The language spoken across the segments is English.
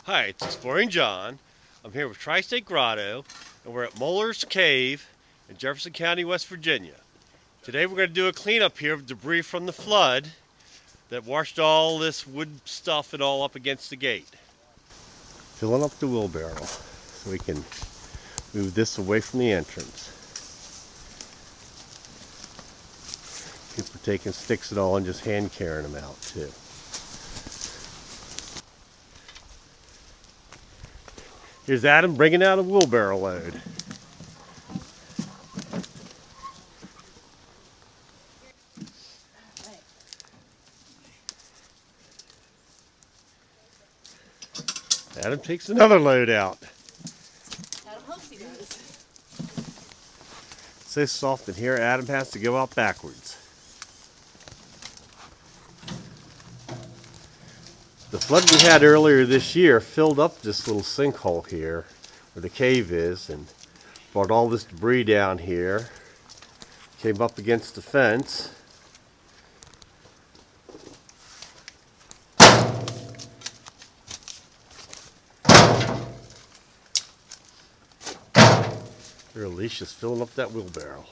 Hi, it's Exploring John. I'm here with Tri-State Grotto, and we're at Molars Cave in Jefferson County, West Virginia. Today we're going to do a cleanup here of debris from the flood that washed all this wood stuff and all up against the gate. Filling up the wheelbarrow so we can move this away from the entrance. People are taking sticks and all and just hand carrying them out too. Here's Adam bringing out a wheelbarrow load. Adam takes another load out. Adam hopes he does. It's so soft in here, Adam has to go out backwards. The flood we had earlier this year filled up this little sinkhole here where the cave is and brought all this debris down here. Came up against the fence. Here, Alicia's filling up that wheelbarrow.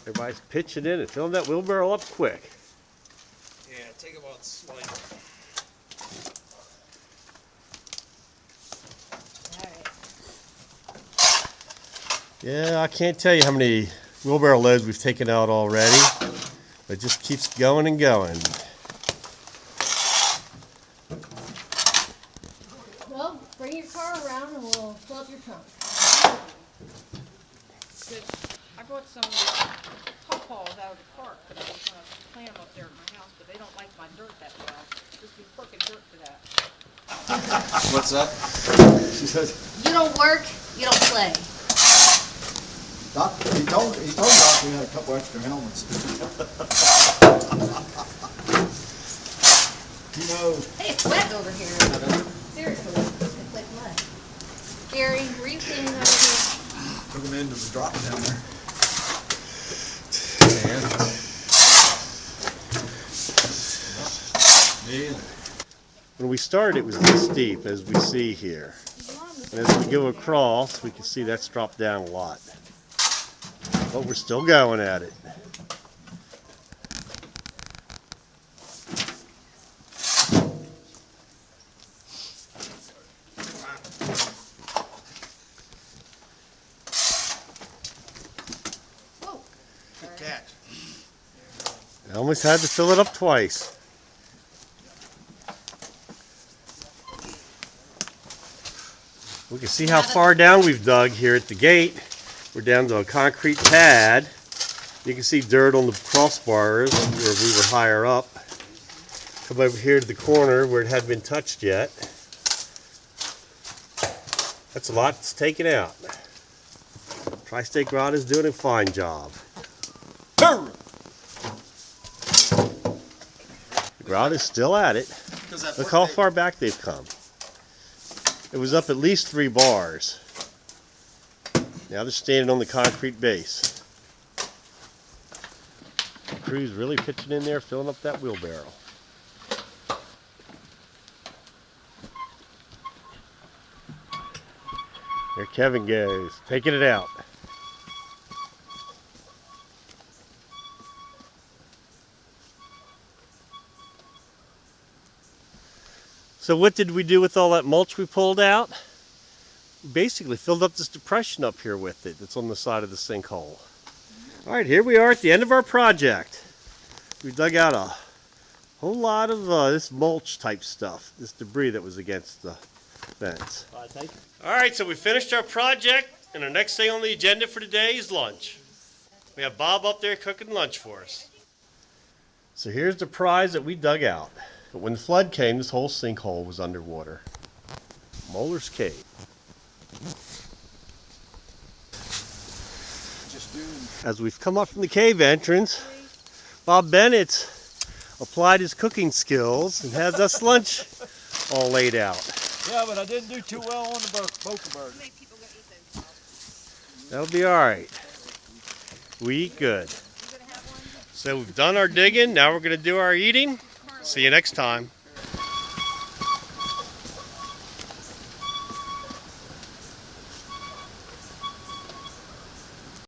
Everybody's pitching in and filling that wheelbarrow up quick. Yeah, take about slightly. Yeah, I can't tell you how many wheelbarrow loads we've taken out already. It just keeps going and going. Well, bring your car around and we'll fill up your trunk. I brought some pawpaws out of the park that I was going to plant them up there at my house, but they don't like my dirt that well. Just be working dirt for that. What's that? She says, You don't work, you don't play. Doc, he told Doc we had a couple extra helmets. You know. Hey, it's wet over here. Seriously, it's like mud. Gary, were you cleaning over here? Took him into the drop down there. Yeah. When we started, it was this deep, as we see here. And as we go across, we can see that's dropped down a lot. But we're still going at it. Whoa. Good catch. I almost had to fill it up twice. We can see how far down we've dug here at the gate. We're down to a concrete pad. You can see dirt on the crossbars where we were higher up. Come over here to the corner where it hadn't been touched yet. That's a lot that's taken out. Tri-State Grotto is doing a fine job. The grotto's still at it. Look how far back they've come. It was up at least 3 bars. Now they're standing on the concrete base. The crew's really pitching in there, filling up that wheelbarrow. There Kevin goes, taking it out. So what did we do with all that mulch we pulled out? We basically filled up this depression up here with it that's on the side of the sinkhole. All right, here we are at the end of our project. We dug out a whole lot of this mulch type stuff, this debris that was against the fence. All right, so we finished our project, and our next thing on the agenda for today is lunch. We have Bob up there cooking lunch for us. So here's the prize that we dug out. But when the flood came, this whole sinkhole was underwater. Molars Cave. As we've come up from the cave entrance, Bob Bennett's applied his cooking skills and has us lunch all laid out. Yeah, but I didn't do too well on the Boca burger. That'll be all right. We eat good. You gonna have one? So we've done our digging. Now we're going to do our eating. See you next time.